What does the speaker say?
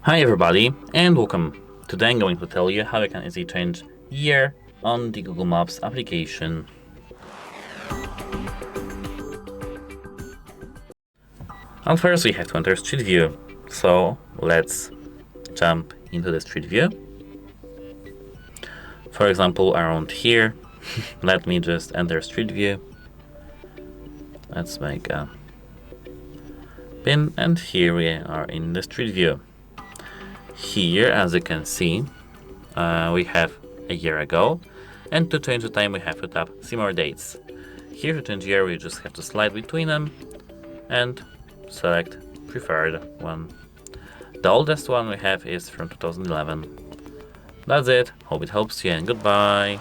Hi everybody and welcome. Today I'm going to tell you how you can easily change year on the Google Maps application. And first we have to enter Street View. So let's jump into the Street View. For example, around here, let me just enter Street View. Let's make a pin and here we are in the Street View. Here, as you can see, we have a year ago, and to change the time we have to tap see more dates. Here to change year we just have to slide between them and select preferred one. The oldest one we have is from 2011. That's it, hope it helps you and goodbye.